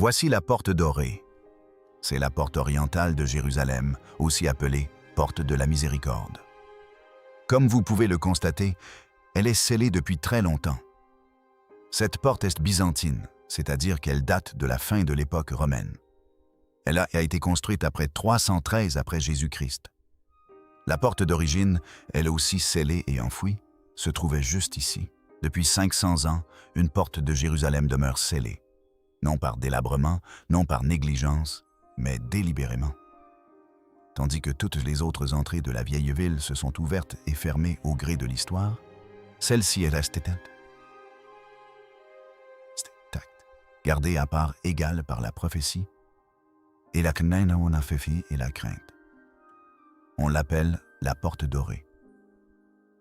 Voici la porte dorée. C'est la porte orientale de Jérusalem, aussi appelée porte de la miséricorde. Comme vous pouvez le constater, elle est scellée depuis très longtemps. Cette porte est byzantine, c'est-à-dire qu'elle date de la fin de l'époque romaine. Elle a été construite après 313 après Jésus-Christ. La porte d'origine, elle aussi scellée et enfouie, se trouvait juste ici. Depuis 500 ans, une porte de Jérusalem demeure scellée. Non par délabrement, non par négligence, mais délibérément. Tandis que toutes les autres entrées de la vieille ville se sont ouvertes et fermées au gré de l'histoire, celle-ci est restée gardée à part égale par la prophétie et la et la crainte. On l'appelle la porte dorée,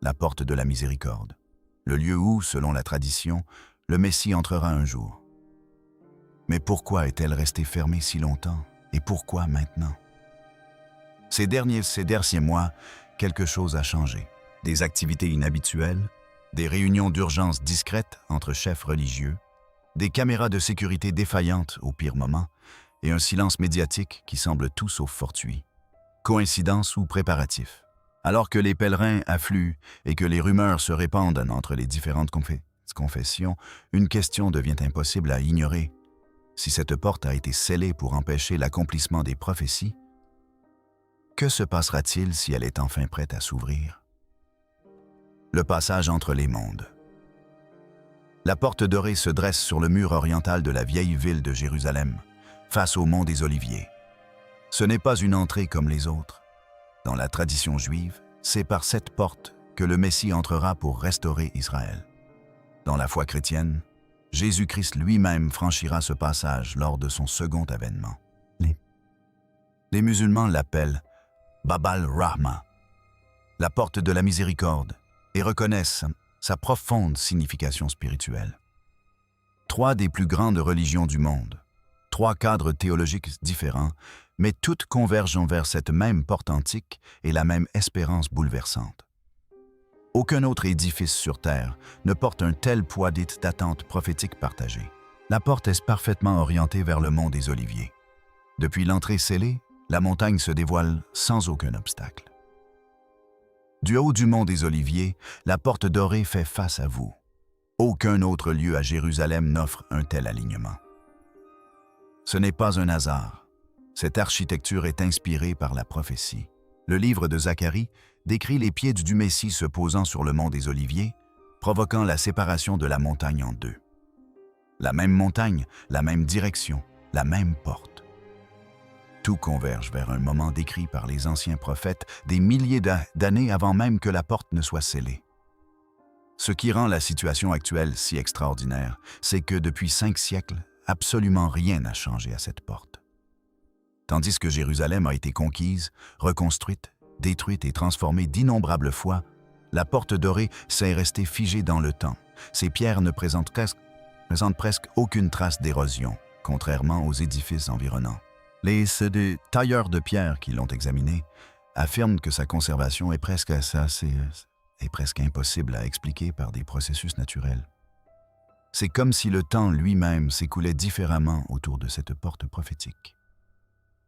la porte de la miséricorde, le lieu où, selon la tradition, le Messie entrera un jour. Mais pourquoi est-elle restée fermée si longtemps et pourquoi maintenant? Ces derniers mois, quelque chose a changé. Des activités inhabituelles, des réunions d'urgence discrètes entre chefs religieux, des caméras de sécurité défaillantes au pire moment et un silence médiatique qui semble tout sauf fortuit. Coïncidence ou préparatif? Alors que les pèlerins affluent et que les rumeurs se répandent entre les différentes confessions, une question devient impossible à ignorer. Si cette porte a été scellée pour empêcher l'accomplissement des prophéties, que se passera-t-il si elle est enfin prête à s'ouvrir? Le passage entre les mondes. La porte dorée se dresse sur le mur oriental de la vieille ville de Jérusalem, face au mont des Oliviers. Ce n'est pas une entrée comme les autres. Dans la tradition juive, c'est par cette porte que le Messie entrera pour restaurer Israël. Dans la foi chrétienne, Jésus-Christ lui-même franchira ce passage lors de son second avènement. Les musulmans l'appellent Bab al-Rahma, la porte de la miséricorde, et reconnaissent sa profonde signification spirituelle. Trois des plus grandes religions du monde, trois cadres théologiques différents, mais toutes convergent vers cette même porte antique et la même espérance bouleversante. Aucun autre édifice sur terre ne porte un tel poids d'attente prophétique partagée. La porte est parfaitement orientée vers le mont des Oliviers. Depuis l'entrée scellée, la montagne se dévoile sans aucun obstacle. Du haut du mont des Oliviers, la porte dorée fait face à vous. Aucun autre lieu à Jérusalem n'offre un tel alignement. Ce n'est pas un hasard. Cette architecture est inspirée par la prophétie. Le livre de Zacharie décrit les pieds du Messie se posant sur le mont des Oliviers, provoquant la séparation de la montagne en deux. La même montagne, la même direction, la même porte. Tout converge vers un moment décrit par les anciens prophètes des milliers d'années avant même que la porte ne soit scellée. Ce qui rend la situation actuelle si extraordinaire, c'est que depuis 5 siècles, absolument rien n'a changé à cette porte. Tandis que Jérusalem a été conquise, reconstruite, détruite et transformée d'innombrables fois, la porte dorée s'est restée figée dans le temps. Ses pierres ne présentent presque aucune trace d'érosion, contrairement aux édifices environnants. Les tailleurs de pierre qui l'ont examiné affirment que sa conservation est presque impossible à expliquer par des processus naturels. C'est comme si le temps lui-même s'écoulait différemment autour de cette porte prophétique.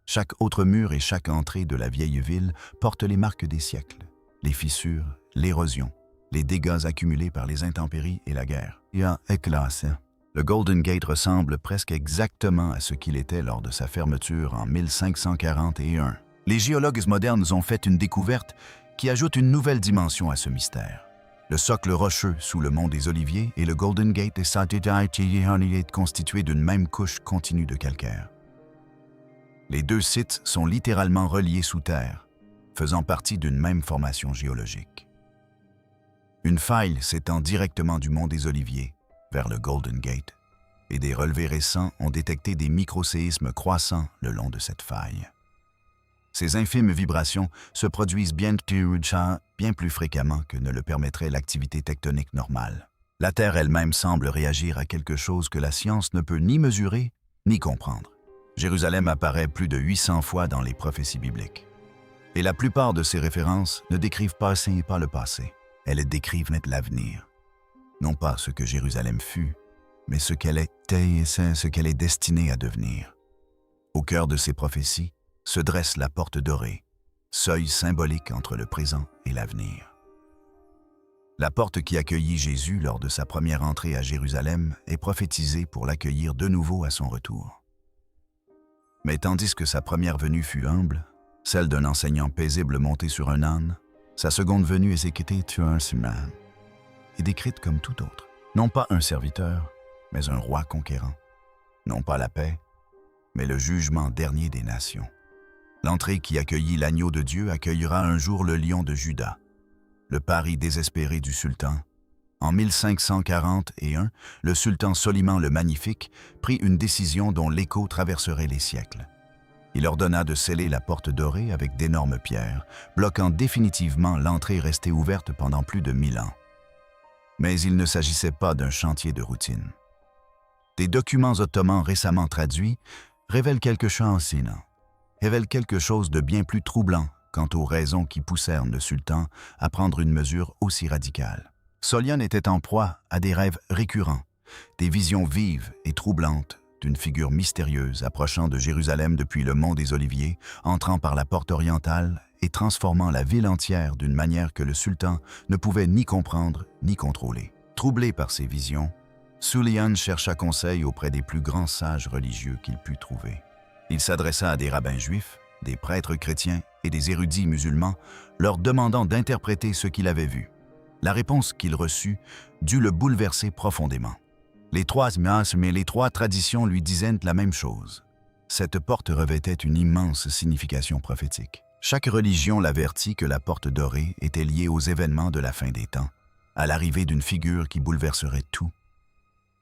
Chaque autre mur et chaque entrée de la vieille ville porte les marques des siècles, les fissures, l'érosion, les dégâts accumulés par les intempéries et la guerre. Le Golden Gate ressemble presque exactement à ce qu'il était lors de sa fermeture en 1541. Les géologues modernes ont fait une découverte qui ajoute une nouvelle dimension à ce mystère. Le socle rocheux sous le mont des Oliviers et le Golden Gate est constitué d'une même couche continue de calcaire. Les deux sites sont littéralement reliés sous terre, faisant partie d'une même formation géologique. Une faille s'étend directement du mont des Oliviers vers le Golden Gate, et des relevés récents ont détecté des microséismes croissants le long de cette faille. Ces infimes vibrations se produisent bien plus fréquemment que ne le permettrait l'activité tectonique normale. La Terre elle-même semble réagir à quelque chose que la science ne peut ni mesurer ni comprendre. Jérusalem apparaît plus de 800 fois dans les prophéties bibliques. Et la plupart de ces références ne décrivent pas le passé, elles décrivent l'avenir. Non pas ce que Jérusalem fut, mais ce qu'elle était et ce qu'elle est destinée à devenir. Au cœur de ces prophéties se dresse la porte dorée, seuil symbolique entre le présent et l'avenir. La porte qui accueillit Jésus lors de sa première entrée à Jérusalem est prophétisée pour l'accueillir de nouveau à son retour. Mais tandis que sa première venue fut humble, celle d'un enseignant paisible monté sur un âne, sa seconde venue est écrite sur un ciment et décrite comme tout autre. Non pas un serviteur, mais un roi conquérant. Non pas la paix, mais le jugement dernier des nations. L'entrée qui accueillit l'agneau de Dieu accueillera un jour le lion de Juda, le pari désespéré du sultan. En 1541, le sultan Soliman le Magnifique prit une décision dont l'écho traverserait les siècles. Il ordonna de sceller la porte dorée avec d'énormes pierres, bloquant définitivement l'entrée restée ouverte pendant plus de 1000 ans. Mais il ne s'agissait pas d'un chantier de routine. Des documents ottomans récemment traduits révèlent quelque chose de bien plus troublant quant aux raisons qui poussèrent le sultan à prendre une mesure aussi radicale. Soliman était en proie à des rêves récurrents, des visions vives et troublantes d'une figure mystérieuse approchant de Jérusalem depuis le mont des Oliviers, entrant par la porte orientale et transformant la ville entière d'une manière que le sultan ne pouvait ni comprendre ni contrôler. Troublé par ces visions, Soliman chercha conseil auprès des plus grands sages religieux qu'il put trouver. Il s'adressa à des rabbins juifs, des prêtres chrétiens et des érudits musulmans, leur demandant d'interpréter ce qu'il avait vu. La réponse qu'il reçut dut le bouleverser profondément. Les trois traditions lui disaient la même chose. Cette porte revêtait une immense signification prophétique. Chaque religion l'avertit que la porte dorée était liée aux événements de la fin des temps, à l'arrivée d'une figure qui bouleverserait tout.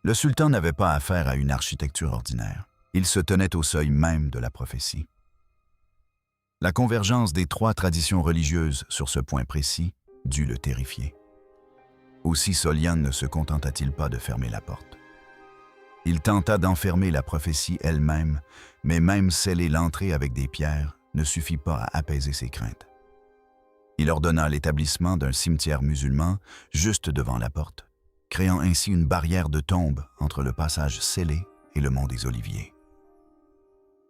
Le sultan n'avait pas affaire à une architecture ordinaire. Il se tenait au seuil même de la prophétie. La convergence des trois traditions religieuses sur ce point précis dut le terrifier. Aussi Soliman ne se contenta-t-il pas de fermer la porte. Il tenta d'enfermer la prophétie elle-même, mais même sceller l'entrée avec des pierres ne suffit pas à apaiser ses craintes. Il ordonna l'établissement d'un cimetière musulman juste devant la porte, créant ainsi une barrière de tombe entre le passage scellé et le mont des Oliviers.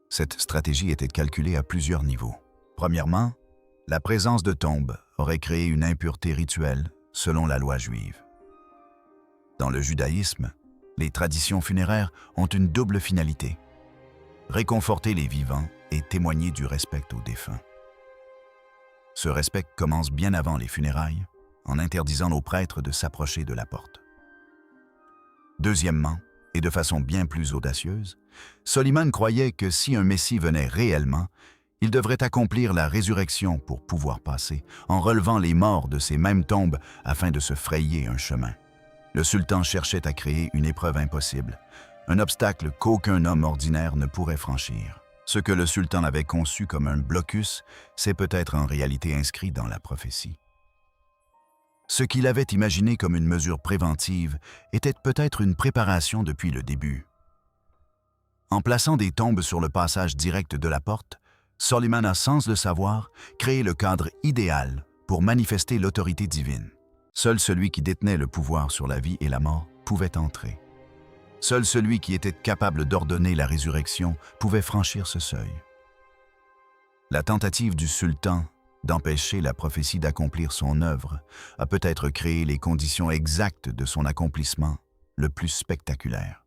Cette stratégie était calculée à plusieurs niveaux. Premièrement, la présence de tombes aurait créé une impureté rituelle selon la loi juive. Dans le judaïsme, les traditions funéraires ont une double finalité: réconforter les vivants et témoigner du respect aux défunts. Ce respect commence bien avant les funérailles, en interdisant aux prêtres de s'approcher de la porte. Deuxièmement, et de façon bien plus audacieuse, Soliman croyait que si un Messie venait réellement, il devrait accomplir la résurrection pour pouvoir passer, en relevant les morts de ces mêmes tombes afin de se frayer un chemin. Le sultan cherchait à créer une épreuve impossible, un obstacle qu'aucun homme ordinaire ne pourrait franchir. Ce que le sultan avait conçu comme un blocus, c'est peut-être en réalité inscrit dans la prophétie. Ce qu'il avait imaginé comme une mesure préventive était peut-être une préparation depuis le début. En plaçant des tombes sur le passage direct de la porte, Soliman a, sans le savoir, créé le cadre idéal pour manifester l'autorité divine. Seul celui qui détenait le pouvoir sur la vie et la mort pouvait entrer. Seul celui qui était capable d'ordonner la résurrection pouvait franchir ce seuil. La tentative du sultan d'empêcher la prophétie d'accomplir son œuvre a peut-être créé les conditions exactes de son accomplissement le plus spectaculaire.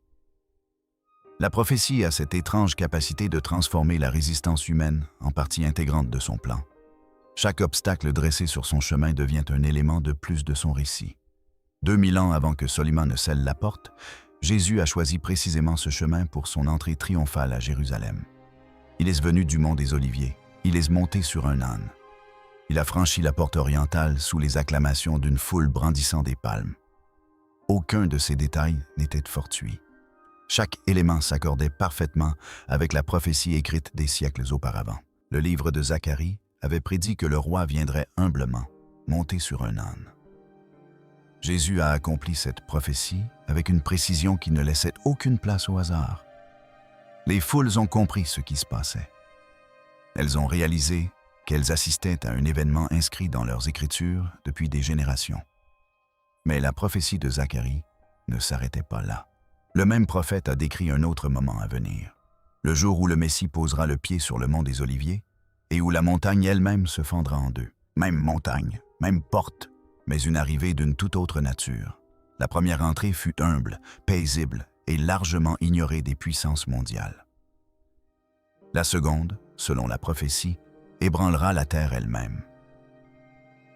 La prophétie a cette étrange capacité de transformer la résistance humaine en partie intégrante de son plan. Chaque obstacle dressé sur son chemin devient un élément de plus de son récit. 2000 ans avant que Soliman ne scelle la porte, Jésus a choisi précisément ce chemin pour son entrée triomphale à Jérusalem. Il est venu du mont des Oliviers, il est monté sur un âne. Il a franchi la porte orientale sous les acclamations d'une foule brandissant des palmes. Aucun de ces détails n'était fortuit. Chaque élément s'accordait parfaitement avec la prophétie écrite des siècles auparavant. Le livre de Zacharie avait prédit que le roi viendrait humblement, monté sur un âne. Jésus a accompli cette prophétie avec une précision qui ne laissait aucune place au hasard. Les foules ont compris ce qui se passait. Elles ont réalisé qu'elles assistaient à un événement inscrit dans leurs écritures depuis des générations. Mais la prophétie de Zacharie ne s'arrêtait pas là. Le même prophète a décrit un autre moment à venir, le jour où le Messie posera le pied sur le mont des Oliviers et où la montagne elle-même se fendra en deux. Même montagne, même porte, mais une arrivée d'une toute autre nature. La première entrée fut humble, paisible et largement ignorée des puissances mondiales. La seconde, selon la prophétie, ébranlera la terre elle-même.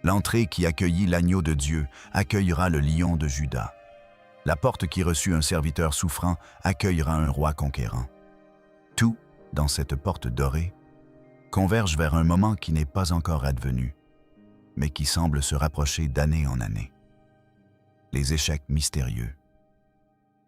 L'entrée qui accueillit l'agneau de Dieu accueillera le lion de Juda. La porte qui reçut un serviteur souffrant accueillera un roi conquérant. Tout, dans cette porte dorée, converge vers un moment qui n'est pas encore advenu, mais qui semble se rapprocher d'année en année. Les échecs mystérieux.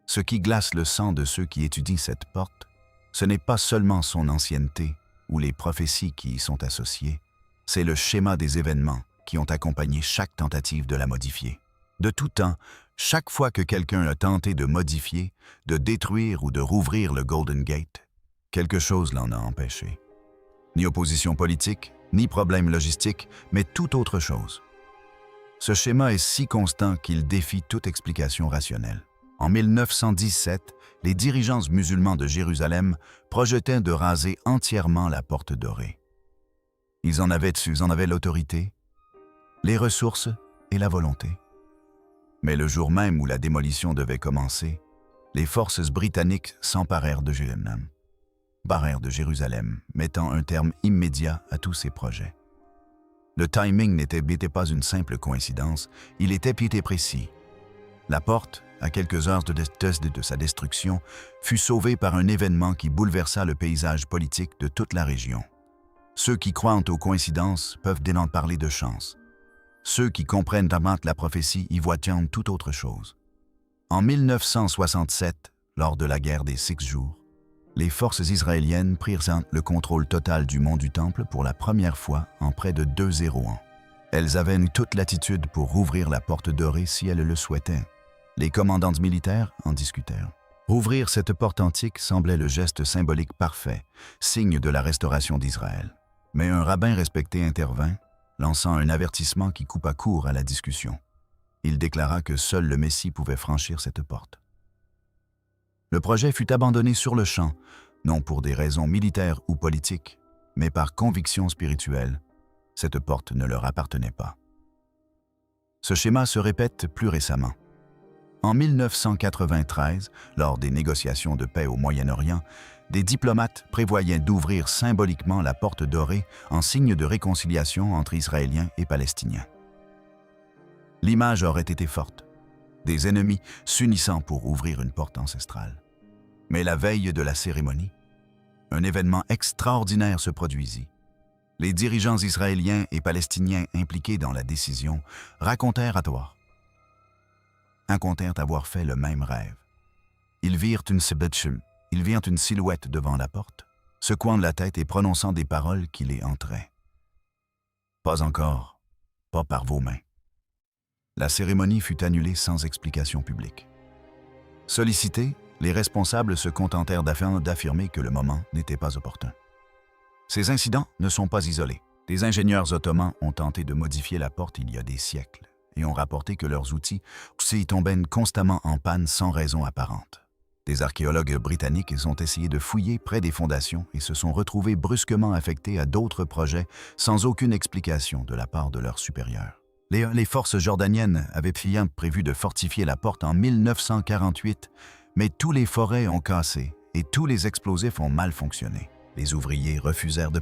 Ce qui glace le sang de ceux qui étudient cette porte, ce n'est pas seulement son ancienneté ou les prophéties qui y sont associées, c'est le schéma des événements qui ont accompagné chaque tentative de la modifier. De tout temps, chaque fois que quelqu'un a tenté de modifier, de détruire ou de rouvrir le Golden Gate, quelque chose l'en a empêché. Ni opposition politique, ni problème logistique, mais toute autre chose. Ce schéma est si constant qu'il défie toute explication rationnelle. En 1917, les dirigeants musulmans de Jérusalem projetaient de raser entièrement la porte dorée. Ils en avaient l'autorité, les ressources et la volonté. Mais le jour même où la démolition devait commencer, les forces britanniques s'emparèrent de Jérusalem, mettant un terme immédiat à tous ces projets. Le timing n'était pas une simple coïncidence, il était précis. La porte, à quelques heures de sa destruction, fut sauvée par un événement qui bouleversa le paysage politique de toute la région. Ceux qui croient aux coïncidences peuvent en parler de chance. Ceux qui comprennent davantage la prophétie y voient tout autre chose. En 1967, lors de la guerre des 6 jours, les forces israéliennes prirent le contrôle total du mont du Temple pour la première fois en près de 2 ans. Elles avaient toute latitude pour rouvrir la porte dorée si elles le souhaitaient. Les commandants militaires en discutèrent. Rouvrir cette porte antique semblait le geste symbolique parfait, signe de la restauration d'Israël. Mais un rabbin respecté intervint, lançant un avertissement qui coupa court à la discussion. Il déclara que seul le Messie pouvait franchir cette porte. Le projet fut abandonné sur le champ, non pour des raisons militaires ou politiques, mais par conviction spirituelle. Cette porte ne leur appartenait pas. Ce schéma se répète plus récemment. En 1993, lors des négociations de paix au Moyen-Orient, des diplomates prévoyaient d'ouvrir symboliquement la porte dorée en signe de réconciliation entre Israéliens et Palestiniens. L'image aurait été forte, des ennemis s'unissant pour ouvrir une porte ancestrale. Mais la veille de la cérémonie, un événement extraordinaire se produisit. Les dirigeants israéliens et palestiniens impliqués dans la décision racontèrent avoir fait le même rêve. Ils virent une silhouette devant la porte, secouant la tête et prononçant des paroles qui les entraient. « Pas encore, pas par vos mains. » La cérémonie fut annulée sans explication publique. Sollicités, les responsables se contentèrent d'affirmer que le moment n'était pas opportun. Ces incidents ne sont pas isolés. Des ingénieurs ottomans ont tenté de modifier la porte il y a des siècles et ont rapporté que leurs outils tombaient constamment en panne sans raison apparente. Des archéologues britanniques ont essayé de fouiller près des fondations et se sont retrouvés brusquement affectés à d'autres projets sans aucune explication de la part de leurs supérieurs. Les forces jordaniennes avaient prévu de fortifier la porte en 1948, mais tous les forêts ont cassé et tous les explosifs ont mal fonctionné. Les ouvriers refusèrent de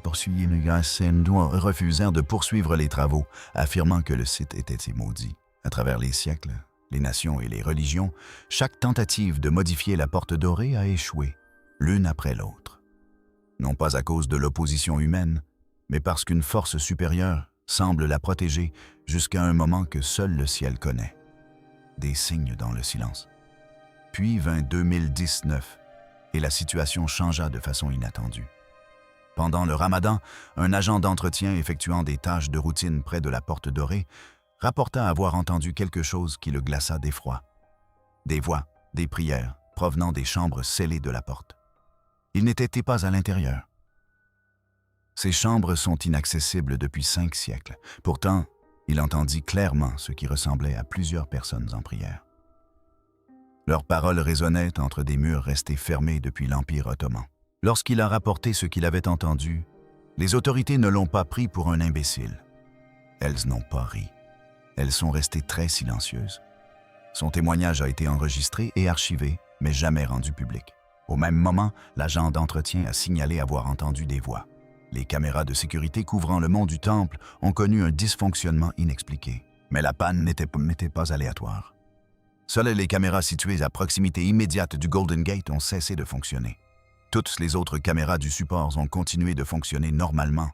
poursuivre les travaux, affirmant que le site était maudit. À travers les siècles, les nations et les religions, chaque tentative de modifier la porte dorée a échoué, l'une après l'autre. Non pas à cause de l'opposition humaine, mais parce qu'une force supérieure semble la protéger jusqu'à un moment que seul le ciel connaît. Des signes dans le silence. Puis vint 2019, et la situation changea de façon inattendue. Pendant le Ramadan, un agent d'entretien effectuant des tâches de routine près de la porte dorée rapporta avoir entendu quelque chose qui le glaça d'effroi. Des voix, des prières, provenant des chambres scellées de la porte. Il n'était pas à l'intérieur. Ces chambres sont inaccessibles depuis 5 siècles. Pourtant, il entendit clairement ce qui ressemblait à plusieurs personnes en prière. Leurs paroles résonnaient entre des murs restés fermés depuis l'Empire ottoman. Lorsqu'il a rapporté ce qu'il avait entendu, les autorités ne l'ont pas pris pour un imbécile. Elles n'ont pas ri. Elles sont restées très silencieuses. Son témoignage a été enregistré et archivé, mais jamais rendu public. Au même moment, l'agent d'entretien a signalé avoir entendu des voix. Les caméras de sécurité couvrant le mont du Temple ont connu un dysfonctionnement inexpliqué. Mais la panne n'était pas aléatoire. Seules les caméras situées à proximité immédiate du Golden Gate ont cessé de fonctionner. Toutes les autres caméras du support ont continué de fonctionner normalement.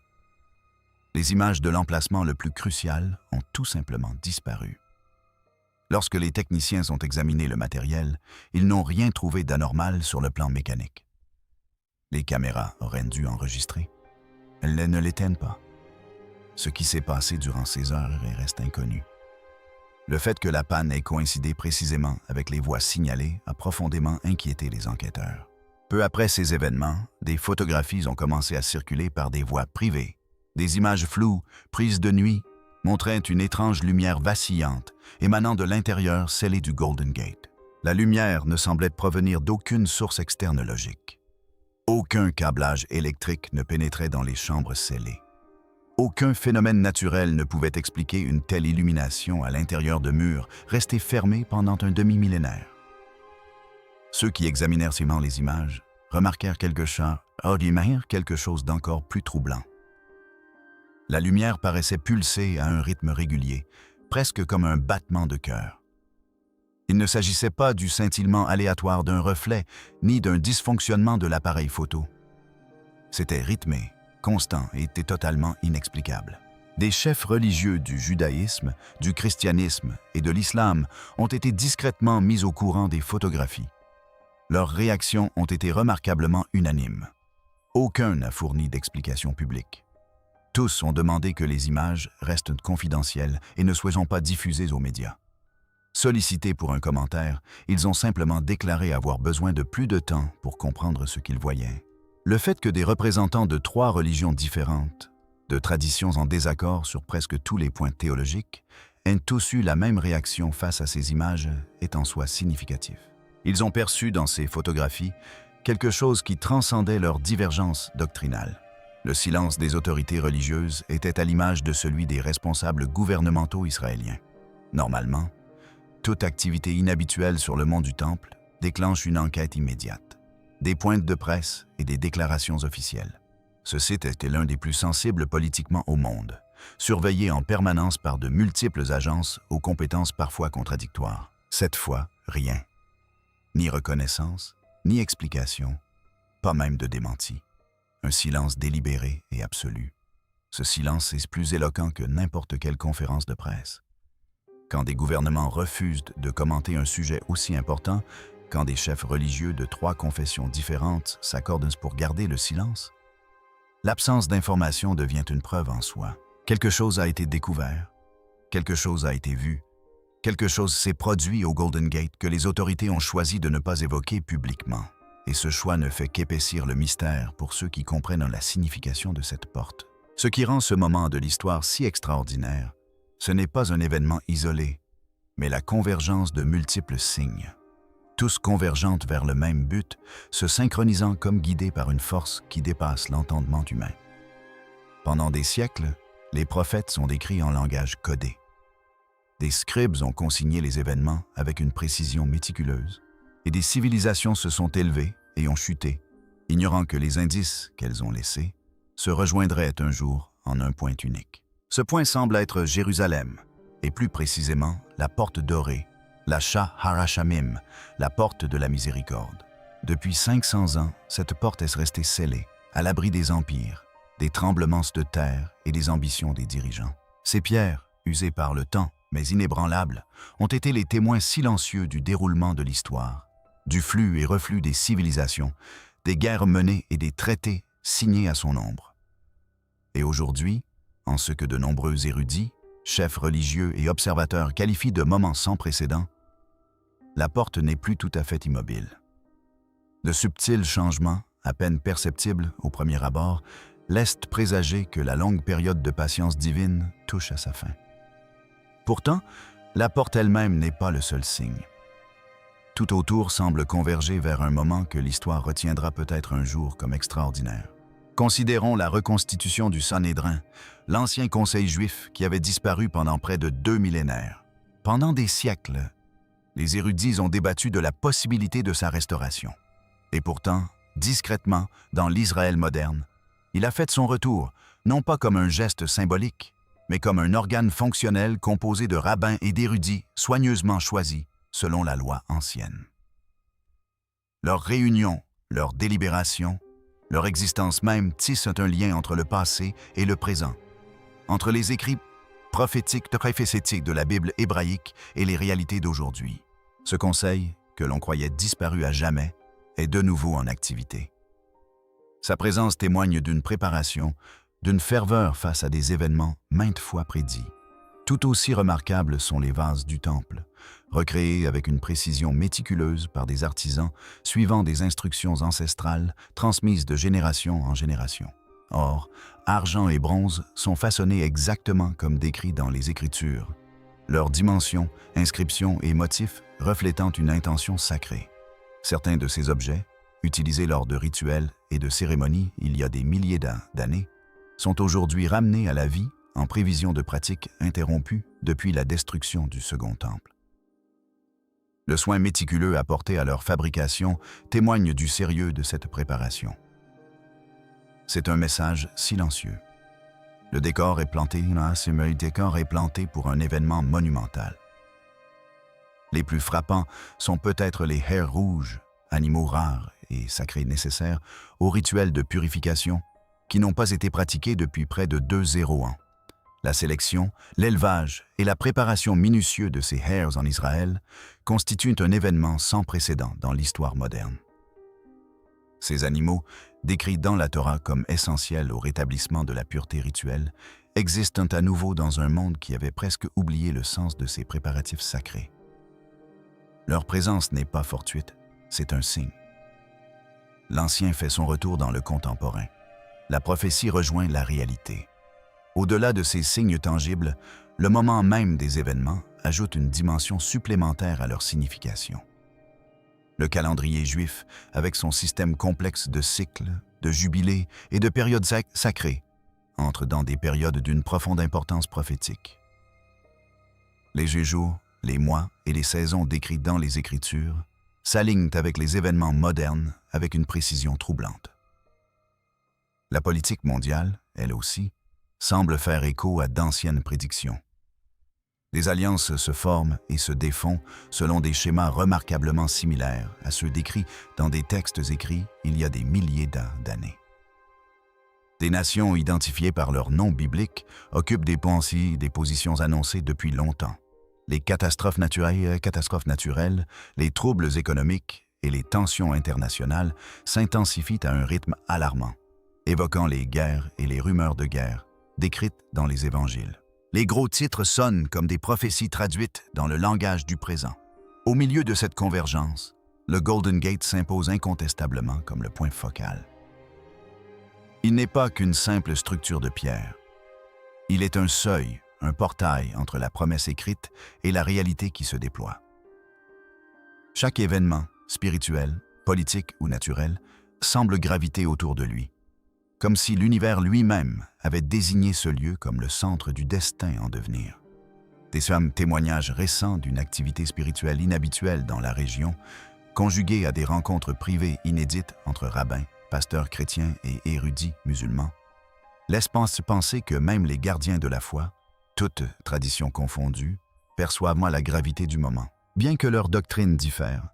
Les images de l'emplacement le plus crucial ont tout simplement disparu. Lorsque les techniciens ont examiné le matériel, ils n'ont rien trouvé d'anormal sur le plan mécanique. Les caméras auraient dû enregistrer. Elles ne l'éteignent pas. Ce qui s'est passé durant ces heures reste inconnu. Le fait que la panne ait coïncidé précisément avec les voies signalées a profondément inquiété les enquêteurs. Peu après ces événements, des photographies ont commencé à circuler par des voies privées. Des images floues, prises de nuit, montraient une étrange lumière vacillante émanant de l'intérieur scellé du Golden Gate. La lumière ne semblait provenir d'aucune source externe logique. Aucun câblage électrique ne pénétrait dans les chambres scellées. Aucun phénomène naturel ne pouvait expliquer une telle illumination à l'intérieur de murs restés fermés pendant un demi-millénaire. Ceux qui examinèrent seulement les images remarquèrent quelque chose d'encore plus troublant. La lumière paraissait pulser à un rythme régulier, presque comme un battement de cœur. Il ne s'agissait pas du scintillement aléatoire d'un reflet, ni d'un dysfonctionnement de l'appareil photo. C'était rythmé, constant et était totalement inexplicable. Des chefs religieux du judaïsme, du christianisme et de l'islam ont été discrètement mis au courant des photographies. Leurs réactions ont été remarquablement unanimes. Aucun n'a fourni d'explication publique. Tous ont demandé que les images restent confidentielles et ne soient pas diffusées aux médias. Sollicités pour un commentaire, ils ont simplement déclaré avoir besoin de plus de temps pour comprendre ce qu'ils voyaient. Le fait que des représentants de 3 religions différentes, de traditions en désaccord sur presque tous les points théologiques, aient tous eu la même réaction face à ces images est en soi significatif. Ils ont perçu dans ces photographies quelque chose qui transcendait leurs divergences doctrinales. Le silence des autorités religieuses était à l'image de celui des responsables gouvernementaux israéliens. Normalement, toute activité inhabituelle sur le mont du Temple déclenche une enquête immédiate, des pointes de presse et des déclarations officielles. Ce site était l'un des plus sensibles politiquement au monde, surveillé en permanence par de multiples agences aux compétences parfois contradictoires. Cette fois, rien. Ni reconnaissance, ni explication, pas même de démenti. Un silence délibéré et absolu. Ce silence est plus éloquent que n'importe quelle conférence de presse. Quand des gouvernements refusent de commenter un sujet aussi important, quand des chefs religieux de 3 confessions différentes s'accordent pour garder le silence, l'absence d'information devient une preuve en soi. Quelque chose a été découvert, quelque chose a été vu, quelque chose s'est produit au Golden Gate que les autorités ont choisi de ne pas évoquer publiquement. Et ce choix ne fait qu'épaissir le mystère pour ceux qui comprennent la signification de cette porte. Ce qui rend ce moment de l'histoire si extraordinaire, ce n'est pas un événement isolé, mais la convergence de multiples signes. Tous convergent vers le même but, se synchronisant comme guidés par une force qui dépasse l'entendement humain. Pendant des siècles, les prophètes sont décrits en langage codé. Des scribes ont consigné les événements avec une précision méticuleuse. Et des civilisations se sont élevées et ont chuté, ignorant que les indices qu'elles ont laissés se rejoindraient un jour en un point unique. Ce point semble être Jérusalem, et plus précisément la porte dorée, la Shah Harashamim, la porte de la miséricorde. Depuis 500 ans, cette porte est restée scellée, à l'abri des empires, des tremblements de terre et des ambitions des dirigeants. Ces pierres, usées par le temps, mais inébranlables, ont été les témoins silencieux du déroulement de l'histoire, du flux et reflux des civilisations, des guerres menées et des traités signés à son ombre. Et aujourd'hui, en ce que de nombreux érudits, chefs religieux et observateurs qualifient de moment sans précédent, la porte n'est plus tout à fait immobile. De subtils changements, à peine perceptibles au premier abord, laissent présager que la longue période de patience divine touche à sa fin. Pourtant, la porte elle-même n'est pas le seul signe. Tout autour semble converger vers un moment que l'histoire retiendra peut-être un jour comme extraordinaire. Considérons la reconstitution du Sanhédrin, l'ancien conseil juif qui avait disparu pendant près de 2 millénaires. Pendant des siècles, les érudits ont débattu de la possibilité de sa restauration. Et pourtant, discrètement, dans l'Israël moderne, il a fait son retour, non pas comme un geste symbolique, mais comme un organe fonctionnel composé de rabbins et d'érudits soigneusement choisis selon la loi ancienne. Leur réunion, leur délibération, leur existence même tissent un lien entre le passé et le présent, entre les écrits prophétiques de la Bible hébraïque et les réalités d'aujourd'hui. Ce conseil, que l'on croyait disparu à jamais, est de nouveau en activité. Sa présence témoigne d'une préparation, d'une ferveur face à des événements maintes fois prédits. Tout aussi remarquables sont les vases du temple, recréés avec une précision méticuleuse par des artisans suivant des instructions ancestrales transmises de génération en génération. Or, argent et bronze sont façonnés exactement comme décrit dans les Écritures, leurs dimensions, inscriptions et motifs reflétant une intention sacrée. Certains de ces objets, utilisés lors de rituels et de cérémonies il y a des milliers d'années, sont aujourd'hui ramenés à la vie en prévision de pratiques interrompues depuis la destruction du Second Temple. Le soin méticuleux apporté à leur fabrication témoigne du sérieux de cette préparation. C'est un message silencieux. Le décor est planté pour un événement monumental. Les plus frappants sont peut-être les hairs rouges, animaux rares et sacrés nécessaires au rituel de purification qui n'ont pas été pratiqués depuis près de 200 ans. La sélection, l'élevage et la préparation minutieuse de ces hairs en Israël constituent un événement sans précédent dans l'histoire moderne. Ces animaux, décrits dans la Torah comme essentiels au rétablissement de la pureté rituelle, existent à nouveau dans un monde qui avait presque oublié le sens de ces préparatifs sacrés. Leur présence n'est pas fortuite, c'est un signe. L'ancien fait son retour dans le contemporain. La prophétie rejoint la réalité. Au-delà de ces signes tangibles, le moment même des événements ajoute une dimension supplémentaire à leur signification. Le calendrier juif, avec son système complexe de cycles, de jubilés et de périodes sacrées, entre dans des périodes d'une profonde importance prophétique. Les jours, les mois et les saisons décrits dans les Écritures s'alignent avec les événements modernes avec une précision troublante. La politique mondiale, elle aussi, semble faire écho à d'anciennes prédictions. Des alliances se forment et se défont selon des schémas remarquablement similaires à ceux décrits dans des textes écrits il y a des milliers d'années. Des nations identifiées par leur nom biblique occupent des positions annoncées depuis longtemps. Les catastrophes naturelles, les troubles économiques et les tensions internationales s'intensifient à un rythme alarmant, évoquant les guerres et les rumeurs de guerre décrites dans les évangiles. Les gros titres sonnent comme des prophéties traduites dans le langage du présent. Au milieu de cette convergence, le Golden Gate s'impose incontestablement comme le point focal. Il n'est pas qu'une simple structure de pierre. Il est un seuil, un portail entre la promesse écrite et la réalité qui se déploie. Chaque événement, spirituel, politique ou naturel, semble graviter autour de lui, comme si l'univers lui-même avait désigné ce lieu comme le centre du destin en devenir. Des témoignages récents d'une activité spirituelle inhabituelle dans la région, conjuguée à des rencontres privées inédites entre rabbins, pasteurs chrétiens et érudits musulmans, laissent penser que même les gardiens de la foi, toutes traditions confondues, perçoivent la gravité du moment. Bien que leurs doctrines diffèrent,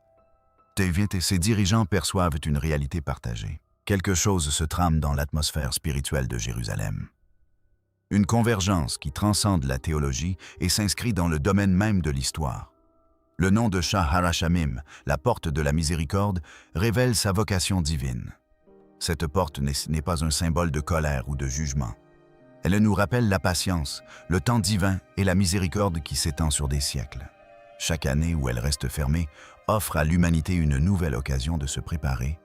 ces dirigeants perçoivent une réalité partagée. Quelque chose se trame dans l'atmosphère spirituelle de Jérusalem. Une convergence qui transcende la théologie et s'inscrit dans le domaine même de l'histoire. Le nom de Shah Harashamim, la porte de la miséricorde, révèle sa vocation divine. Cette porte n'est pas un symbole de colère ou de jugement. Elle nous rappelle la patience, le temps divin et la miséricorde qui s'étend sur des siècles. Chaque année où elle reste fermée offre à l'humanité une nouvelle occasion de se préparer,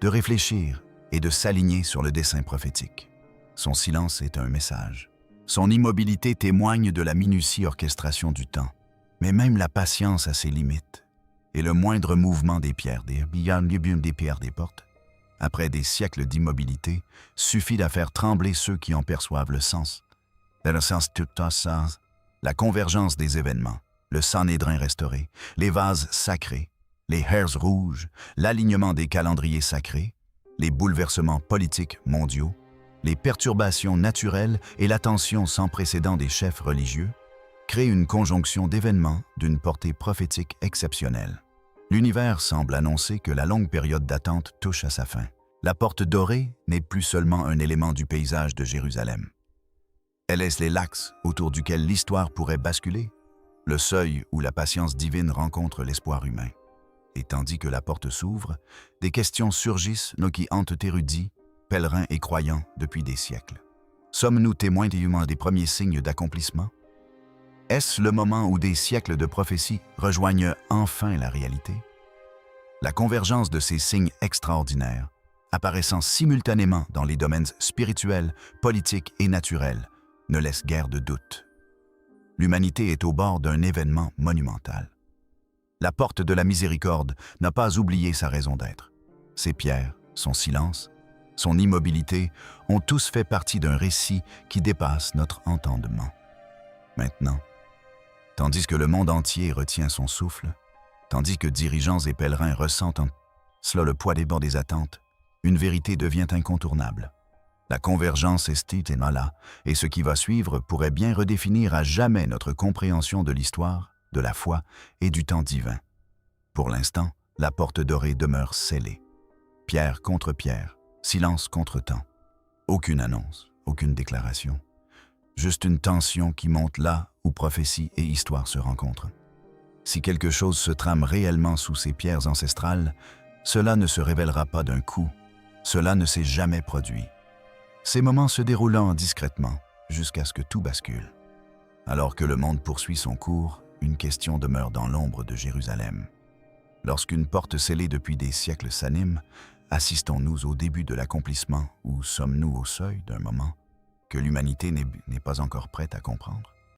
de réfléchir et de s'aligner sur le dessein prophétique. Son silence est un message. Son immobilité témoigne de la minutie orchestration du temps. Mais même la patience a ses limites. et le moindre mouvement des pierres des portes, après des siècles d'immobilité, suffit à faire trembler ceux qui en perçoivent le sens. La convergence des événements, le Sanhédrin restauré, les vases sacrés, les hairs rouges, l'alignement des calendriers sacrés, les bouleversements politiques mondiaux, les perturbations naturelles et l'attention sans précédent des chefs religieux, créent une conjonction d'événements d'une portée prophétique exceptionnelle. L'univers semble annoncer que la longue période d'attente touche à sa fin. La porte dorée n'est plus seulement un élément du paysage de Jérusalem. Elle est l'axe autour duquel l'histoire pourrait basculer, le seuil où la patience divine rencontre l'espoir humain. Et tandis que la porte s'ouvre, des questions surgissent nos qui hantent érudits, pèlerins et croyants depuis des siècles. Sommes-nous témoins des premiers signes d'accomplissement? Est-ce le moment où des siècles de prophéties rejoignent enfin la réalité? La convergence de ces signes extraordinaires, apparaissant simultanément dans les domaines spirituels, politiques et naturels, ne laisse guère de doute. L'humanité est au bord d'un événement monumental. La porte de la miséricorde n'a pas oublié sa raison d'être. Ses pierres, son silence, son immobilité ont tous fait partie d'un récit qui dépasse notre entendement. Maintenant, tandis que le monde entier retient son souffle, tandis que dirigeants et pèlerins ressentent cela le poids des bords des attentes, une vérité devient incontournable. La convergence est là, et ce qui va suivre pourrait bien redéfinir à jamais notre compréhension de l'histoire, de la foi et du temps divin. Pour l'instant, la porte dorée demeure scellée. Pierre contre pierre, silence contre temps. Aucune annonce, aucune déclaration. Juste une tension qui monte là où prophétie et histoire se rencontrent. Si quelque chose se trame réellement sous ces pierres ancestrales, cela ne se révélera pas d'un coup. Cela ne s'est jamais produit. Ces moments se déroulant discrètement jusqu'à ce que tout bascule. Alors que le monde poursuit son cours, une question demeure dans l'ombre de Jérusalem. Lorsqu'une porte scellée depuis des siècles s'anime, assistons-nous au début de l'accomplissement ou sommes-nous au seuil d'un moment que l'humanité n'est pas encore prête à comprendre?